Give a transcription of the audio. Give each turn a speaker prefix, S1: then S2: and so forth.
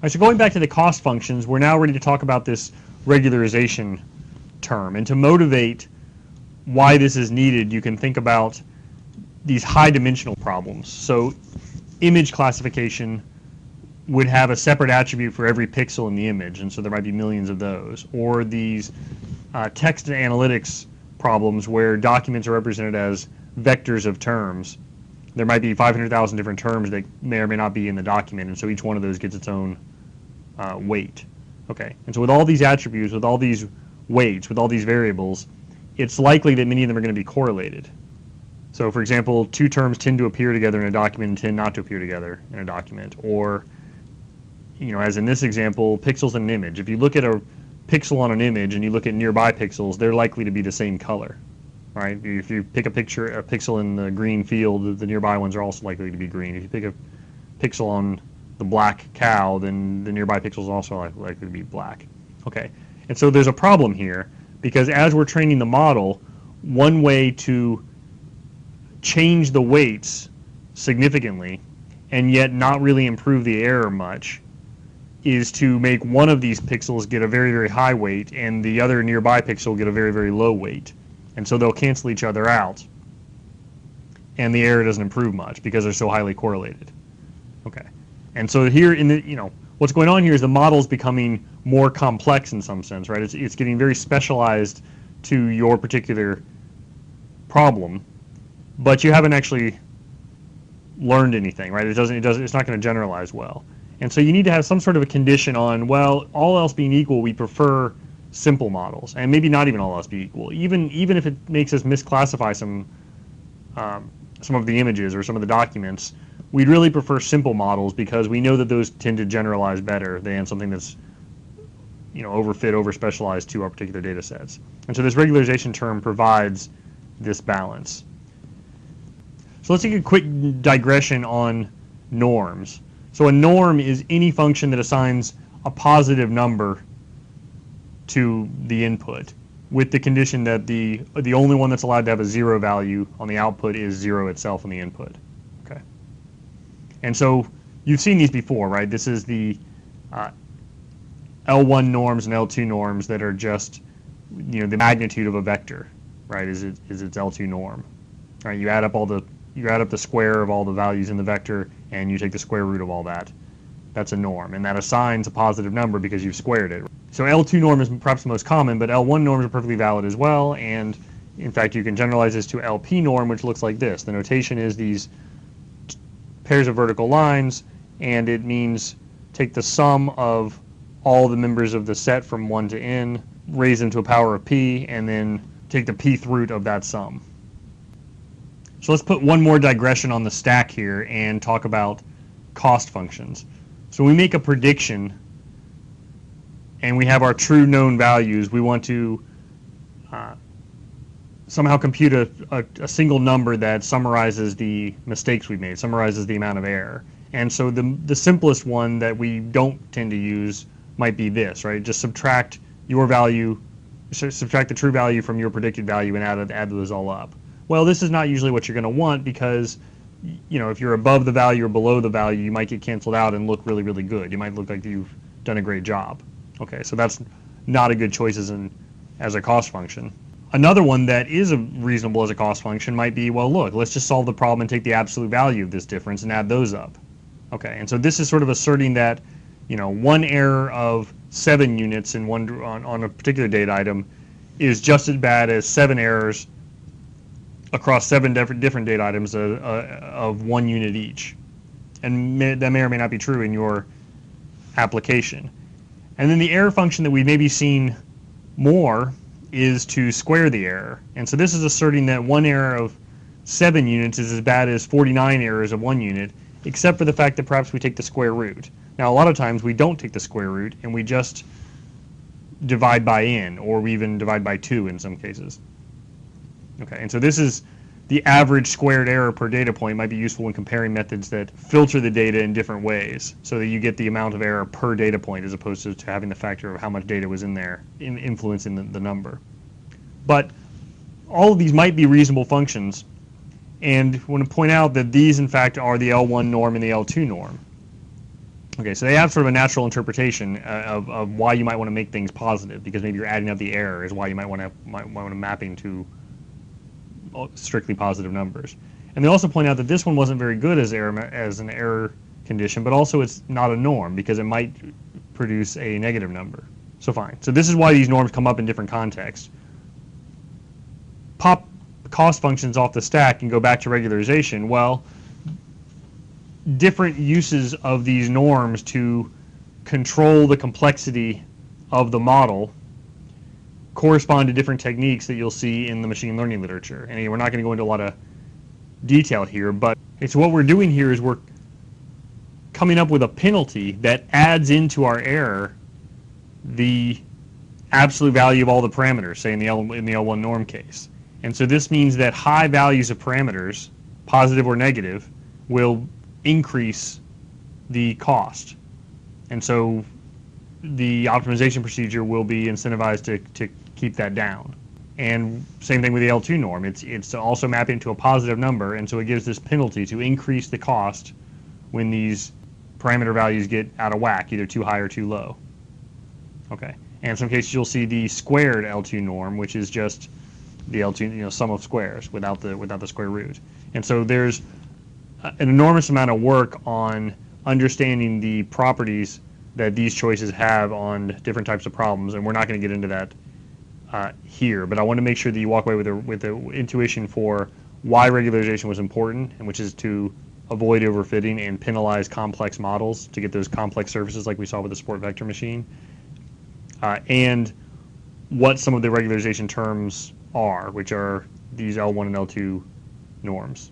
S1: right, so going back to the cost functions, we're now ready to talk about this regularization term. And to motivate why this is needed, you can think about these high dimensional problems. So image classification would have a separate attribute for every pixel in the image, and so there might be millions of those. Or these text and analytics problems where documents are represented as vectors of terms. There might be 500,000 different terms that may or may not be in the document, and so each one of those gets its own weight. Okay, and so with all these attributes, with all these weights, with all these variables, it's likely that many of them are going to be correlated. So for example, two terms tend to appear together in a document and tend not to appear together in a document. Or, as in this example, pixels in an image. If you look at a pixel on an image and you look at nearby pixels, they're likely to be the same color, right? If you pick a pixel in the green field, the nearby ones are also likely to be green. If you pick a pixel on the black cow, then the nearby pixels are also likely to be black. Okay, and so there's a problem here, because as we're training the model, one way to change the weights significantly and yet not really improve the error much is to make one of these pixels get a very, very high weight and the other nearby pixel get a very, very low weight. And so they'll cancel each other out, and the error doesn't improve much because they're so highly correlated. Okay, and so here in the what's going on here is the model's becoming more complex in some sense, right? It's getting very specialized to your particular problem, but you haven't actually learned anything, right? It's not going to generalize well. And so you need to have some sort of a condition on, well, all else being equal, we prefer simple models, and maybe not even all else being equal. Even if it makes us misclassify some of the images or some of the documents, we'd really prefer simple models because we know that those tend to generalize better than something that's overfit, overspecialized to our particular data sets. And so this regularization term provides this balance. So let's take a quick digression on norms. So a norm is any function that assigns a positive number to the input, with the condition that the only one that's allowed to have a zero value on the output is zero itself on the input. Okay. And so you've seen these before, right? This is the L1 norms and L2 norms that are just the magnitude of a vector, right? Is its L2 norm. Right? You add up the square of all the values in the vector, and you take the square root of all that. That's a norm, and that assigns a positive number because you've squared it. So L2 norm is perhaps the most common, but L1 norms are perfectly valid as well, and in fact you can generalize this to LP norm, which looks like this. The notation is these pairs of vertical lines, and it means take the sum of all the members of the set from 1 to n, raise them to a power of p, and then take the pth root of that sum. So let's put one more digression on the stack here and talk about cost functions. So we make a prediction and we have our true known values. We want to somehow compute a single number that summarizes the mistakes we've made, summarizes the amount of error. And so the simplest one that we don't tend to use might be this, right? Just subtract your value, subtract the true value from your predicted value and add those all up. Well, this is not usually what you're going to want because, if you're above the value or below the value, you might get canceled out and look really, really good. You might look like you've done a great job. Okay, so that's not a good choice as a cost function. Another one that is reasonable as a cost function might be, well, look, let's just solve the problem and take the absolute value of this difference and add those up. Okay, and so this is sort of asserting that, one error of 7 units in on a particular data item is just as bad as 7 errors across 7 different data items of 1 unit each. And that may or may not be true in your application. And then the error function that we've maybe seen more is to square the error. And so this is asserting that 1 error of 7 units is as bad as 49 errors of 1 unit, except for the fact that perhaps we take the square root. Now, a lot of times we don't take the square root and we just divide by n, or we even divide by 2 in some cases. Okay, and so this is the average squared error per data point. Might be useful when comparing methods that filter the data in different ways so that you get the amount of error per data point as opposed to having the factor of how much data was in there influencing the number. But all of these might be reasonable functions, and I want to point out that these in fact are the L1 norm and the L2 norm. Okay, so they have sort of a natural interpretation of why you might want to make things positive, because maybe you're adding up the error is why you might want to mapping to strictly positive numbers. And they also point out that this one wasn't very good as an error condition, but also it's not a norm because it might produce a negative number. So fine. So this is why these norms come up in different contexts. Pop cost functions off the stack and go back to regularization. Well, different uses of these norms to control the complexity of the model correspond to different techniques that you'll see in the machine learning literature. And again, we're not going to go into a lot of detail here, but it's what we're doing here is we're coming up with a penalty that adds into our error the absolute value of all the parameters, say in the L1 norm case. And so this means that high values of parameters, positive or negative, will increase the cost. And so the optimization procedure will be incentivized to keep that down. And same thing with the L2 norm. It's also mapping to a positive number, and so it gives this penalty to increase the cost when these parameter values get out of whack, either too high or too low. Okay. And in some cases you'll see the squared L2 norm, which is just the L2, sum of squares without the square root. And so there's an enormous amount of work on understanding the properties that these choices have on different types of problems, and we're not going to get into that here. But I want to make sure that you walk away with the intuition for why regularization was important, and which is to avoid overfitting and penalize complex models to get those complex surfaces like we saw with the support vector machine, and what some of the regularization terms are, which are these L1 and L2 norms.